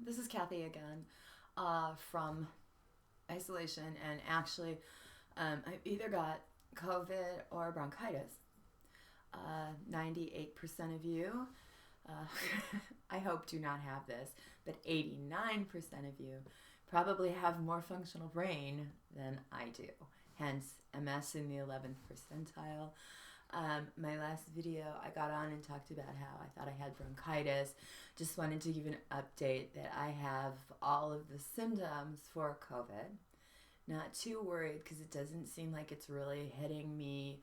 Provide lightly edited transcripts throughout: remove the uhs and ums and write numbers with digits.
This is Kathy again from isolation, and actually I've either got COVID or bronchitis. 98% of you, I hope, do not have this, but 89% of you probably have more functional brain than I do, hence MS in the 11th percentile. My last video, I got on and talked about how I thought I had bronchitis. Just wanted to give an update that I have all of the symptoms for COVID. Not too worried because it doesn't seem like it's really hitting me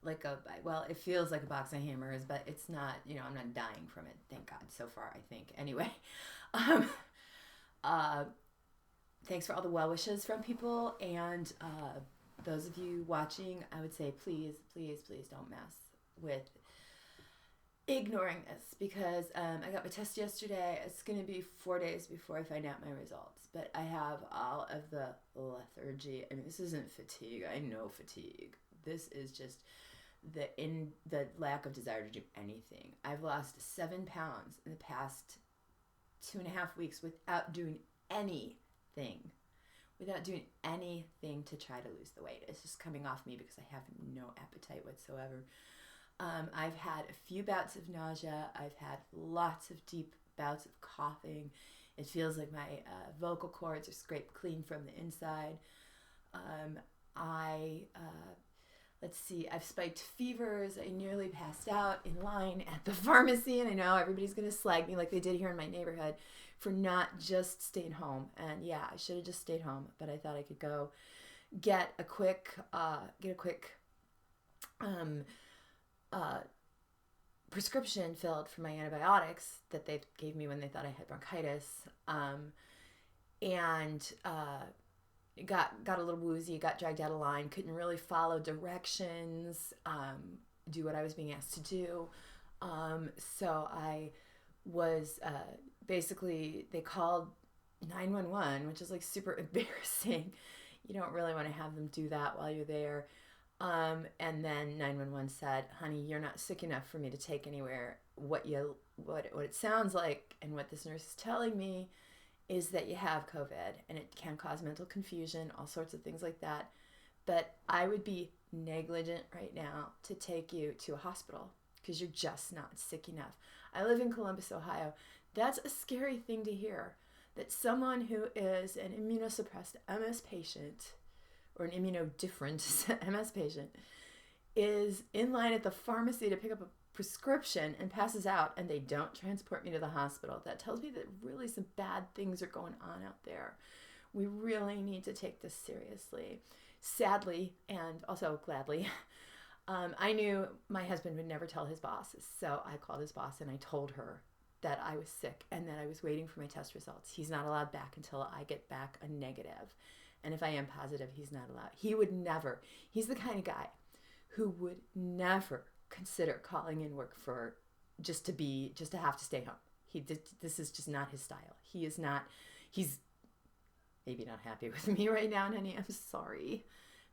like well, it feels like a box of hammers, but it's not, I'm not dying from it, thank God, so far, I think. Anyway, thanks for all the well wishes from people, and those of you watching, I would say please, please, please don't mess with ignoring this, because I got my test yesterday. It's going to be 4 days before I find out my results, but I have all of the lethargy. I mean, this isn't fatigue. I know fatigue. This is just the lack of desire to do anything. I've lost 7 pounds in the past 2.5 weeks without doing anything. Without doing anything to try to lose the weight. It's just coming off me because I have no appetite whatsoever. I've had a few bouts of nausea. I've had lots of deep bouts of coughing. It feels like my vocal cords are scraped clean from the inside. Let's see, I've spiked fevers. I nearly passed out in line at the pharmacy, and I know everybody's going to slag me like they did here in my neighborhood for not just staying home. And yeah, I should have just stayed home, but I thought I could go get a quick prescription filled for my antibiotics that they gave me when they thought I had bronchitis. Got a little woozy, got dragged out of line, couldn't really follow directions, do what I was being asked to do. So I was basically, they called 911, which is like super embarrassing. You don't really want to have them do that while you're there. And then 911 said, honey, you're not sick enough for me to take anywhere. What it sounds like, and what this nurse is telling me, is that you have COVID, and it can cause mental confusion, all sorts of things like that. But I would be negligent right now to take you to a hospital because you're just not sick enough. I live in Columbus, Ohio. That's a scary thing to hear, that someone who is an immunosuppressed MS patient or an immunodifferent MS patient is in line at the pharmacy to pick up a prescription and passes out, and they don't transport me to the hospital. That tells me that really some bad things are going on out there. We really need to take this seriously. Sadly, and also gladly, I knew my husband would never tell his boss, so I called his boss and I told her that I was sick and that I was waiting for my test results. He's not allowed back until I get back a negative. And if I am positive, he's not allowed. He would never. He's the kind of guy who would never consider calling in work for just to have to stay home. This is just not his style. He's maybe not happy with me right now, honey. I'm sorry.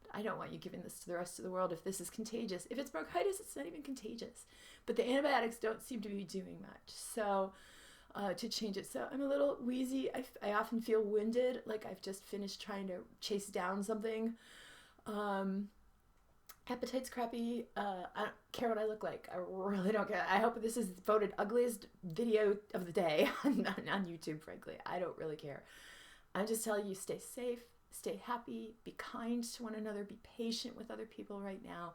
But I don't want you giving this to the rest of the world if this is contagious. If it's bronchitis, it's not even contagious. But the antibiotics don't seem to be doing much. So to change it. So I'm a little wheezy. I often feel winded, like I've just finished trying to chase down something. Appetite's crappy. I don't care what I look like. I really don't care. I hope this is voted ugliest video of the day on YouTube, frankly. I don't really care. I'm just telling you, stay safe, stay happy, be kind to one another, be patient with other people right now.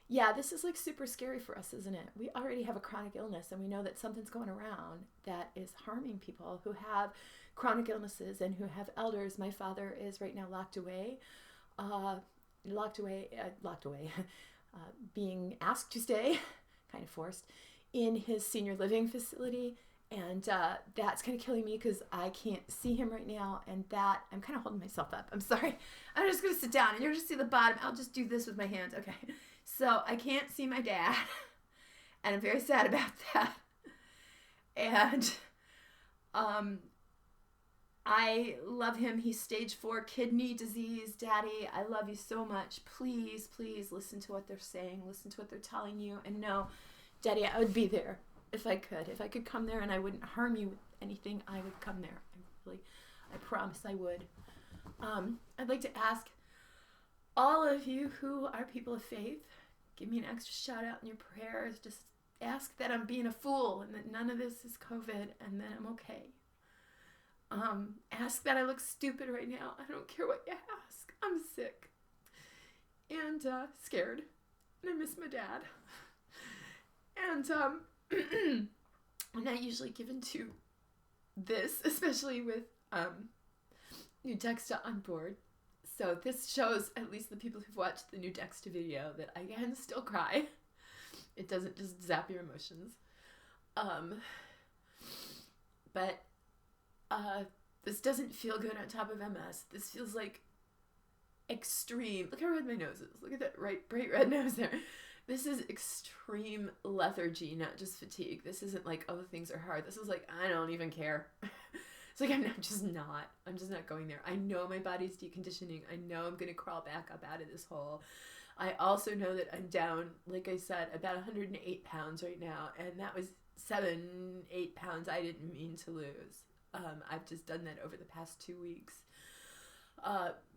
Yeah, this is like super scary for us, isn't it? We already have a chronic illness, and we know that something's going around that is harming people who have chronic illnesses and who have elders. My father is right now locked away, being asked to stay, kind of forced, in his senior living facility. And that's kind of killing me because I can't see him right now, and that I'm kind of holding myself up. I'm sorry. I'm just going to sit down, and you're just see the bottom. I'll just do this with my hands. Okay. So I can't see my dad, and I'm very sad about that. And I love him. He's stage 4 kidney disease. Daddy, I love you so much. Please, please listen to what they're saying. Listen to what they're telling you. And no, Daddy, I would be there if I could come there and I wouldn't harm you with anything, I would come there. I promise I would. I'd like to ask all of you who are people of faith, give me an extra shout out in your prayers. Just ask that I'm being a fool and that none of this is COVID and that I'm okay. Ask that I look stupid right now. I don't care what you ask. I'm sick and scared, and I miss my dad. And I'm not usually given to this, especially with new Dexter on board. So this shows, at least the people who've watched the new Dexter video, that I can still cry. It doesn't just zap your emotions. But this doesn't feel good on top of MS. This feels like extreme. Look how red my nose is. Look at that bright red nose there. This is extreme lethargy, not just fatigue. This isn't like, oh, things are hard. This is like, I don't even care. It's like, I'm just not going there. I know my body's deconditioning. I know I'm going to crawl back up out of this hole. I also know that I'm down, like I said, about 108 pounds right now. And that was 7-8 pounds I didn't mean to lose. I've just done that over the past 2 weeks.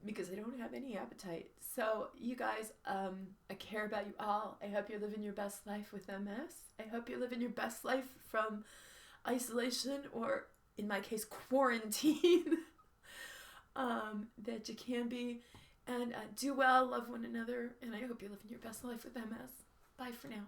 Because I don't have any appetite. So you guys, I care about you all. I hope you're living your best life with MS. I hope you're living your best life from isolation, or in my case, quarantine, that you can be. And do well, love one another, and I hope you're living your best life with MS. Bye for now.